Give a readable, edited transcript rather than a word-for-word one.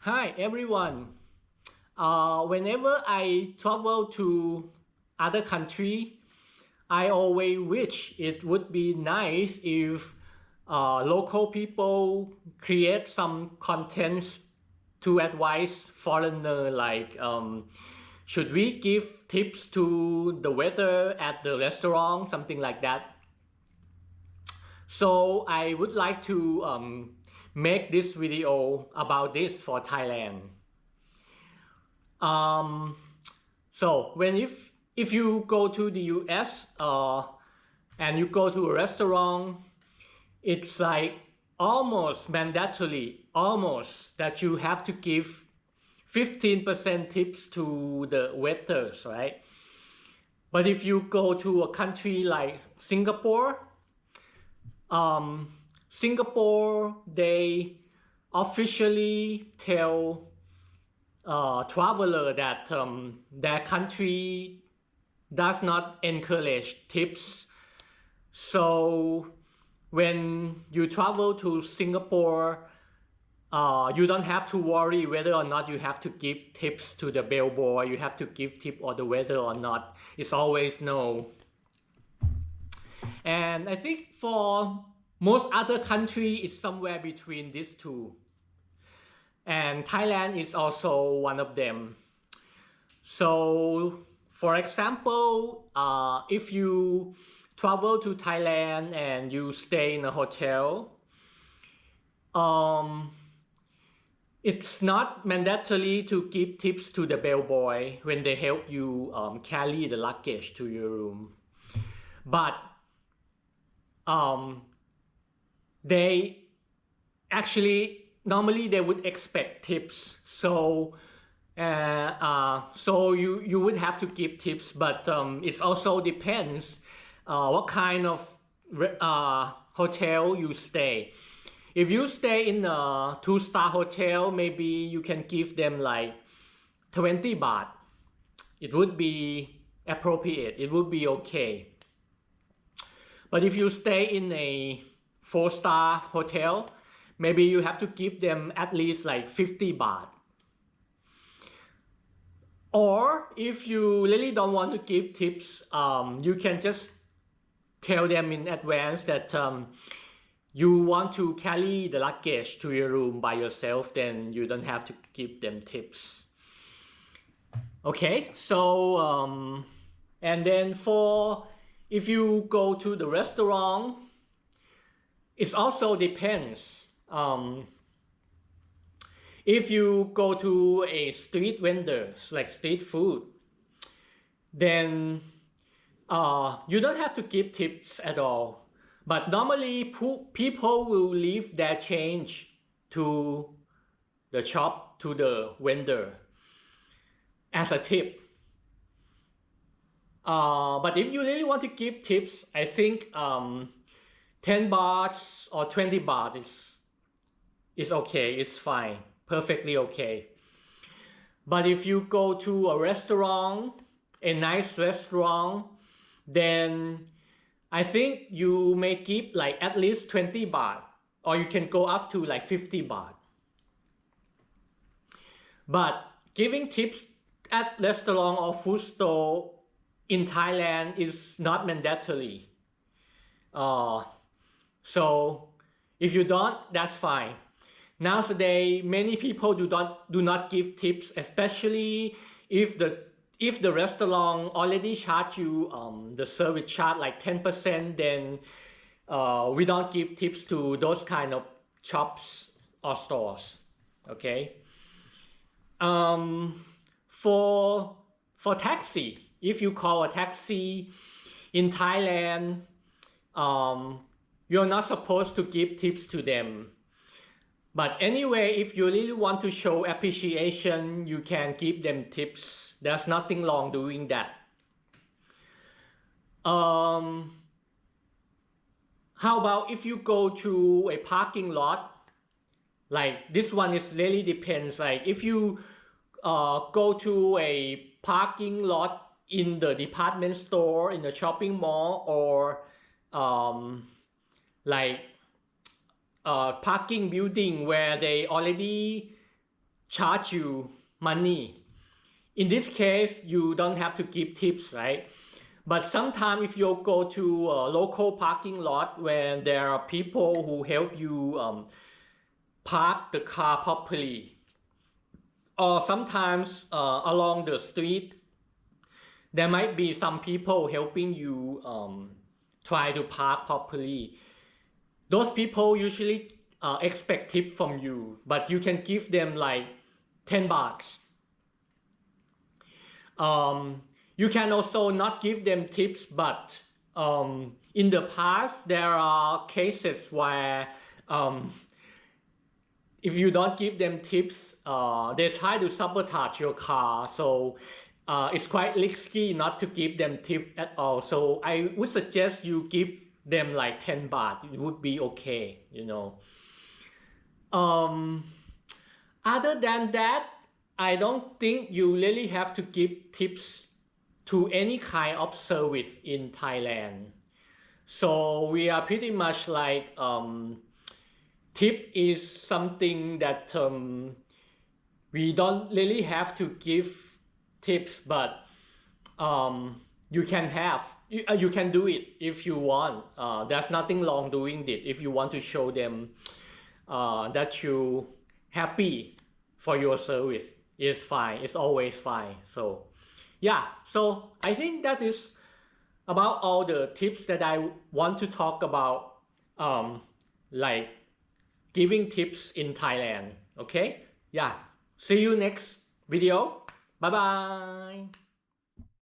Hi everyone. Whenever I travel to other country, I always wish it would be nice if local people create some contents to advise foreigner like should we give tips to the waiter at the restaurant, something like that. So I would like to make this video about this for Thailand. Um, so if you go to the US and you go to a restaurant, it's like almost mandatory, almost that you have to give 15% tips to the waiters, right? But if you go to a country like Singapore, Singapore, they officially tell traveler that their country does not encourage tips. So when you travel to Singapore, you don't have to worry whether or not you have to give tips to the bellboy, you have to give tip or the waiter or not. It's always no. And I think for most other countries, it's somewhere between these two. And Thailand is also one of them. So, for example, if you travel to Thailand and you stay in a hotel, it's not mandatory to give tips to the bellboy when they help you carry the luggage to your room. But they actually normally they would expect tips, so you would have to give tips, but it also depends what kind of hotel you stay. If you stay in a 2-star hotel, maybe you can give them like 20 baht. It would be appropriate, it would be okay. But if you stay in a 4-star hotel, maybe you have to give them at least like 50 baht. Or if you really don't want to give tips, you can just tell them in advance that you want to carry the luggage to your room by yourself, then you don't have to give them tips. Okay, so and then if you go to the restaurant, it also depends. If you go to a street vendor, like street food, then you don't have to give tips at all. But normally people will leave their change to the shop, to the vendor as a tip. But if you really want to give tips, I think 10 baht or 20 baht is okay, it's fine, perfectly okay. But if you go to a restaurant, a nice restaurant, then I think you may give like at least 20 baht, or you can go up to like 50 baht. But giving tips at restaurant or food store in Thailand is not mandatory. So if you don't, that's fine. Nowadays, many people do not give tips, especially if the restaurant already charge you the service charge like 10%, then we don't give tips to those kind of shops or stores. Okay. For taxi, if you call a taxi in Thailand, you're not supposed to give tips to them. But anyway, if you really want to show appreciation, you can give them tips. There's nothing wrong doing that. How about if you go to a parking lot? Like this one is really depends. Like if you go to a parking lot in the department store, in the shopping mall, or like parking building where they already charge you money. In this case, you don't have to give tips, right? But sometimes if you go to a local parking lot where there are people who help you park the car properly, or sometimes along the street, there might be some people helping you try to park properly. Those people usually expect tip from you, but you can give them like 10 bahts. You can also not give them tips, but in the past there are cases where if you don't give them tips, they try to sabotage your car. So it's quite risky not to give them tip at all. So I would suggest you give them like 10 baht. It would be okay, you know. Other than that, I don't think you really have to give tips to any kind of service in Thailand. So we are pretty much like tip is something that we don't really have to give tips, but you can do it if you want. There's nothing wrong doing it if you want to show them that you happy for your service. It's fine. It's always fine. So yeah, so I think that is about all the tips that I want to talk about, like giving tips in Thailand. Okay, yeah, see you next video. Bye bye.